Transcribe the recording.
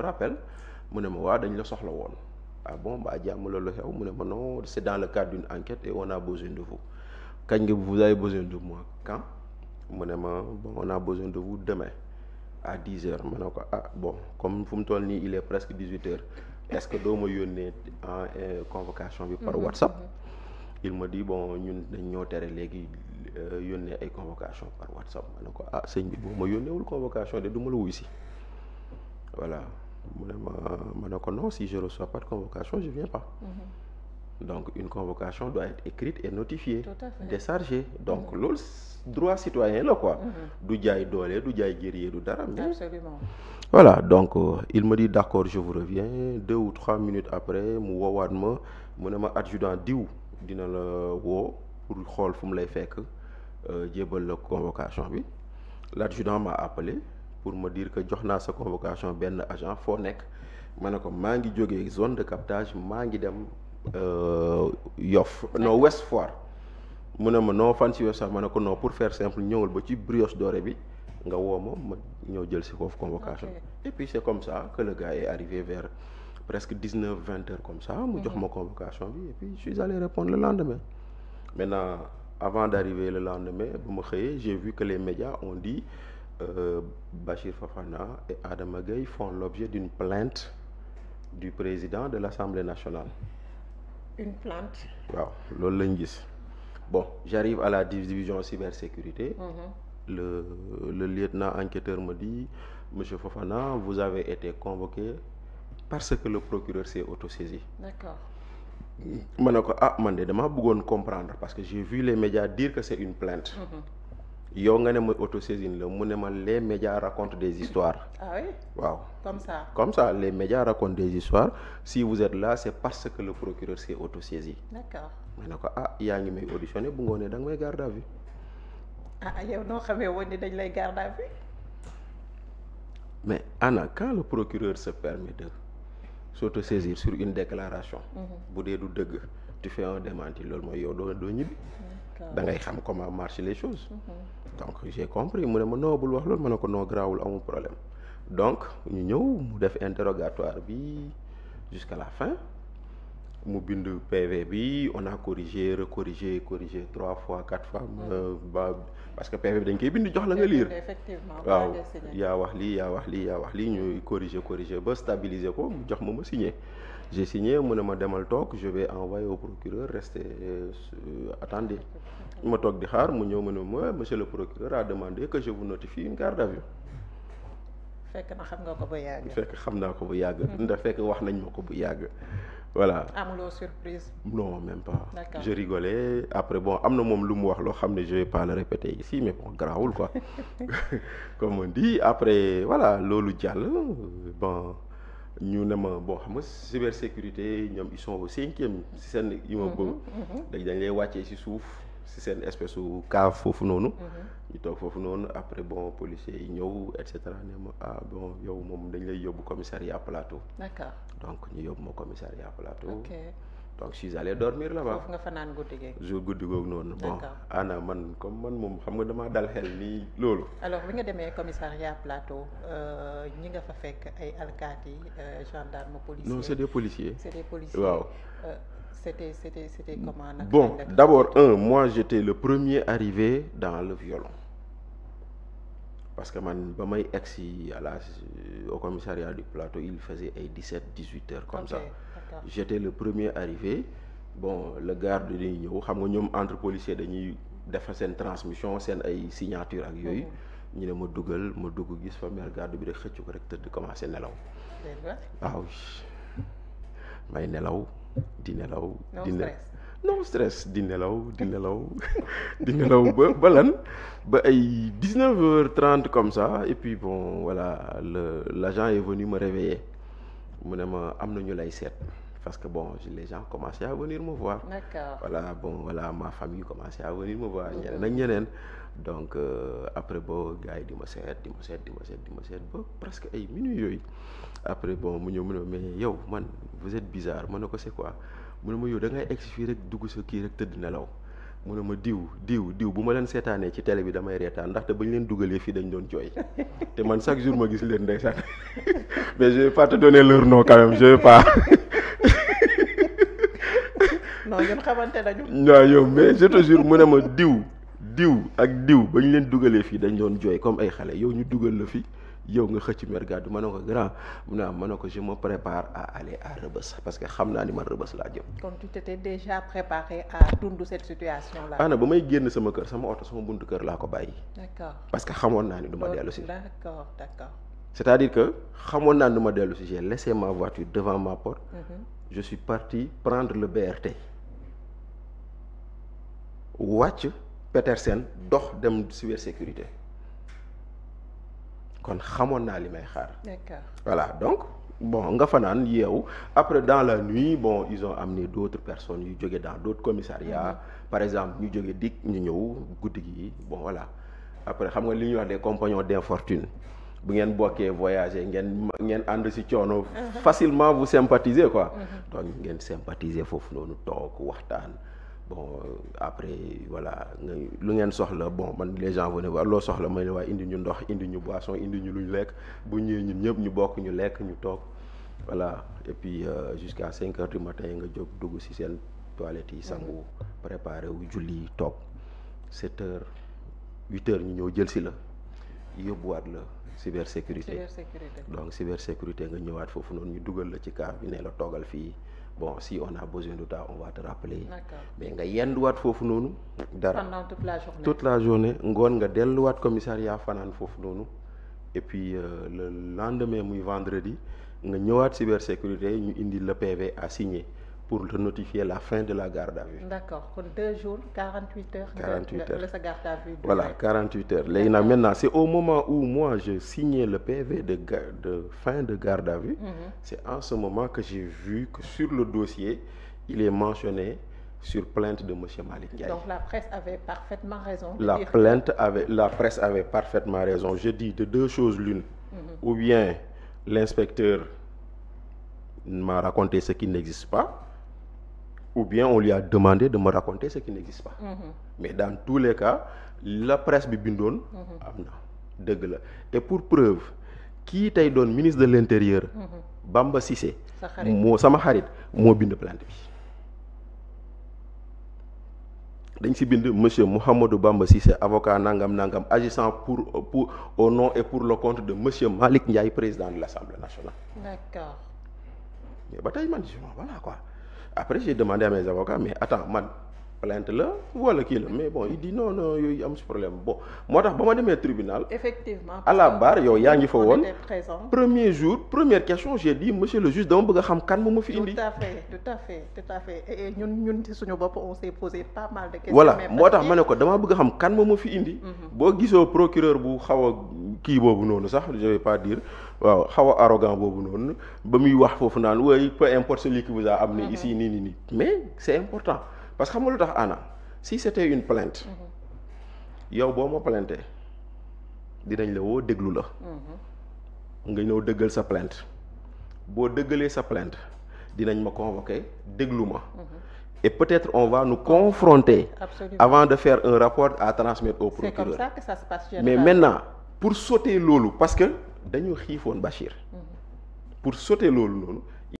rappelle mu ne ma waa dañ la soxla woon. Ah bon bah jàmm loolu xew mu ne ma non c'est dans le cadre d'une enquête et on a besoin de vous. Kañ nga vous avez besoin de moi quand mu ne ma bon on a besoin de vous demain à 10h ma ne ko ah bon comme fu mu toll nii il est presque 18h est-ce que doo ma yónnee en convocation bi par WhatsApp. Il me dit bon ñun dañ ñoo tere léegi yónnee ay convocation par WhatsApp ma ne ko ah sëñ bi boo ma yónneewul convocation de du ma la wuy si voilà mu ne ma ne ko non si je reçois pas de convocation je viens pas. Donc une convocation doit être écrite et notifiée. Tout à fait. Déchargée donc loolu droit citoyen la quoi. Du jaay doole du jaay guerrier du dara. Mais Absolument. voilà donc il me dit d'accord je vous reviens 2 ou 3 minutes après mu woowaat ma mu ne ma adjudant diw dina la woo pour xool fu mu lay fekk jébal la convocation bi. L'adjudant m'a appelé pour me dire que jox naa sa convocation benn agent foo nekk ma ne ko maa ngi jógee zone de captage maa ngi dem Yoff non Ouest Foire mu ne ma non fan si Ouest Foire ma ne ko non pour faire simple ñëwal ba ci Brioche Dorée bi nga woo ma ñëw jël si foofu convocation. Et puis c'est comme ça que le gars est arrivé vers presque 19-20 heures comme ça mu jox ma convocation bi et puis je suis allé répondre le lendemain. Maintenant avant d'arriver le lendemain bu ma xëyee j'ai vu que les médias ont dit Bachir Fofana et Adama Gaye font l'objet d'une plainte du président de l'Assemblée nationale. Une plainte. waaw loolu lañ gis bon j'arrive à la division cybersécurité. Le lieutenant enquêteur me dit monsieur Fofana vous avez été convoqué parce que le procureur s'est autosaisi. D'accord. ma ne ko ah man de dama bëggoon comprendre parce que j'ai vu les médias dire que c'est une plainte. yow nga ne ma autosaisine la mu ne ma les médias racontent des histoires. Ah oui. waaw comme ça. Les médias racontent des histoires si vous êtes là c'est parce que le procureur s'est autosaisi. D'accord. ma ne ko ah yaa ngi may auditionné bu ngoonee da nga may garde à vue. Ah yow noo xamee woon ni dañ lay garde à vue. Mais Anna quand le procureur se permet de s'autosaisir sur une déclaration. bu dee du dëgg tu fais un démenti loolu mooy yow doo ñibbi. da ngay xam comment marchent les choses. Donc j'ai compris mu ne ma non bul wax loolu ma ne ko non garaawul amul problème donc ñu ñëw mu def interrogatoire bi jusqu'à la fin mu bind PV bi on a corrigé recorrigé corrigé 3 fois 4 fois. ba parce que PV bi dañ koy bind jox la nga lire. Effectivement. waaw yaa wax lii ñuy corriger ba stabiliser ko mu jox ma signé. J'ai signé mu ne ma demal toog je vais envoyer au procureur rester attendez ma toog di xaar mu ñëw mu ne ma monsieur le procureur a demandé que je vous notifie une garde à vue. fekk na xam nga ko bu yàgg. fekk xam naa ko bu yàgg. ndax fekk wax nañ ma ko bu yàgg. voilà amuloo surprise. non même pas. D'accord. Je rigolais après bon am na moom lu mu wax loo xam ne je vais pas le répéter ici mais bon garaawul quoi comme on dit après voilà loolu jàll bon. ñu ne ma bon xam nga cybersécurité ñoom ils sont au 5e si seen immeuble. dañ lay wàccee si suuf si seen espèce su cave foofu noonu. ñu toog foofu noonu après bon policiers yi ñëw et cetera ne ma ah bon yow moom dañ lay yóbbu commissariat plateau. D'accord. Donc ñu yóbbu ma commissariat plateau. Ok. Donc je suis allé dormir là-bas. foofu nga fanaan guddi gi. jour guddi googu noonu. bon D'accord. ana man comme man moom xam nga damaa dal xel nii loolu. alors bi nga demee commissariat plateau ñi nga fa fekk ay alkaati gendarme policier. Non c'est des policiers. C'est des policiers. waaw. C'était comment nag. Bon d'abord moi j'étais le premier arrivé dans le violon parce que man ba may egsi au commissariat du plateau il faisait ay 17-18 heures comme ça. D'accord. J'étais le premier arrivé bon le garde dañuy ñëw xam nga ñoom entre policiers dañuy def seen transmission seen ay signature ak yooyu. ñu ne ma dugg gis fa mère garde bi rek xëcc ko rek tëdd commencé nelaw. waaw may nelaw di nelaw. non stress di nelaw ba lan ba ay 19h30 comme ça et puis bon voilà l'agent est venu me réveiller mu ne ma am na ñu lay seet parce que bon les gens commençaient à venir me voir. D'accord. Voilà ma famille commençait à venir me voir ñeneen ak ñeneen donc après bo gars yi di ma seet ba presque ay minuit yooyu après bon mu ñëw mu ne mais yow man vous êtes bizarre ma ne ko c'est quoi mu ne ma yow da ngay egsi fii rek dugg sa kii rek tëdd nelaw mu ne ma diw bu ma leen seetaanee ci télé bi damay reetaan ndaxte ba ñu leen dugalee fii dañ doon jooy te man chaque jour ma gis leen ndeysaan mais je vais pas te donner leur nom quand même je vais pas. non ñun xamante nañu. waaw yow mais je te jure mu ne ma diw ba ñu leen dugalee fii dañ doon jooy comme ay xale yow ñu dugal la fi yow nga xëcc mer gàddu ma ne ko grand mu ne ma ne ko je me prépare à aller à Rebeuss parce que xam naa ni man Rebeuss laa jëm. kon tu t'étais déjà préparé à dund cette situation là. ana ba may génn sama kër sama oto sama buntu kër laa ko bàyyi. d'accord parce que xamoon naa ni du ma dellu si. d'accord. c'est-à-dire que xamoon naa ni du ma dellu si j'ai laissé ma voiture devant ma porte. Je suis parti prendre le BRT wàcc Petersen dox dem cybersécurité kon xamoon naa li may xaar. D'accord. Voilà donc bon nga fanaan yeewu après dans la nuit bon ils ont amené d'autres personnes yu jóge dans d'autres commissariats par exemple ñu jóge DIC ñu ñëw guddi gi bon voilà après xam nga li ñuy wax des compagnons d'infortune bu ngeen bokkee voyager ngeen ànd ci coono. Facilement vous sympathisez quoi. Donc ngeen sympathiser foofu noonu toog waxtaan. Bon après voilà lu ngeen soxla bon man les gens venaient voir loo soxla may ne waaye indi ñu ndox indi ñu boisson indi ñu luñ lekk bu ñëwee ñun ñëpp ñu bokk ñu lekk ñu toog voilà et puis jusqu'à 5 heures du matin nga jóg dugg ci seen toilette yi sangu préparé wu julli toog 7 heures 8 heures ñu ñëw jël ci la yóbbuwaat la cybersécurité donc cybersécurité nga ñëwaat foofu noonu ñu dugal la ci car bi ne la toogal fii bon si on a besoin de temps on va te rappeler. Mais nga yenduwaat foofu noonu dara pendant toute la journée ngoon nga delluwaat commissariat fanaan foofu noonu et puis le lendemain muy vendredi nga ñëwaat cybersécurité ñu indi le PV à signer pour te notifier la fin de la garde à vue. D'accord kon 2 jours 48 heures. 48 heures la sa garde à vue. Voilà 48 heures léegi nag maintenant c'est au moment où moi je signais le PV de fin de garde à vue. C'est en ce moment que j'ai vu que sur le dossier il est mentionné sur plainte de monsieur Malick Ndiaye. Donc la presse avait parfaitement raison. La presse avait parfaitement raison. Je dis de deux choses l'une. Ou bien l'inspecteur m'a raconté ce qui n'existe pas. Ou bien on lui a demandé de me raconter ce qui n'existe pas. Mais dans tous les cas la presse bi bindoon am na dëgg la et pour preuve kii tey doon ministre de l'intérieur Bamba Cissé moo sama xarit moo bind plainte bi dañ ci bind monsieur Mouhamadou Bamba Cissé avocat nangam agissant pour au nom et pour le compte de monsieur Malick Ndiaye président de l'Assemblée nationale. D'accord. Mais ba tey man voilà quoi. Après j'ai demandé à mes avocats mais attends man plainte la wala kii la mais bon il dit non yooyu am ci problème bon moo tax ba ma demee tribunal. Effectivement à la barre yow yaa ngi fa woon. Premier jour première question j'ai dit monsieur le juge dama bëgg a xam kan moo ma fi indi. Tout à fait et ñun ci suñu bopp on s'est posé pas mal de questions. Voilà moo tax ma ne ko damaa bëgg a xam kan moo ma fi indi. Boo gisoo procureur bu xaw a kii boobu noonu sax je vais pas dire waaw xaw a arrogant boobu noonu ba muy wax foofu naan oui peu importe celui qui vous a amené ici nii mais c'est important parce que xam nga lu tax Anna si c'était une plainte yow boo ma plainte dinañ la woo déglu la nga ñëw dëggal sa plainte boo dëggalee sa plainte dinañ ma convoquer déglu ma et peut-être on va nous confronter. Absolument. Avant de faire un rapport à transmettre au procureur. C'est comme ça que ça se passe. Mais maintenant pour sauter loolu parce que dañu xiifoon Bachir pour sauter loolu noonu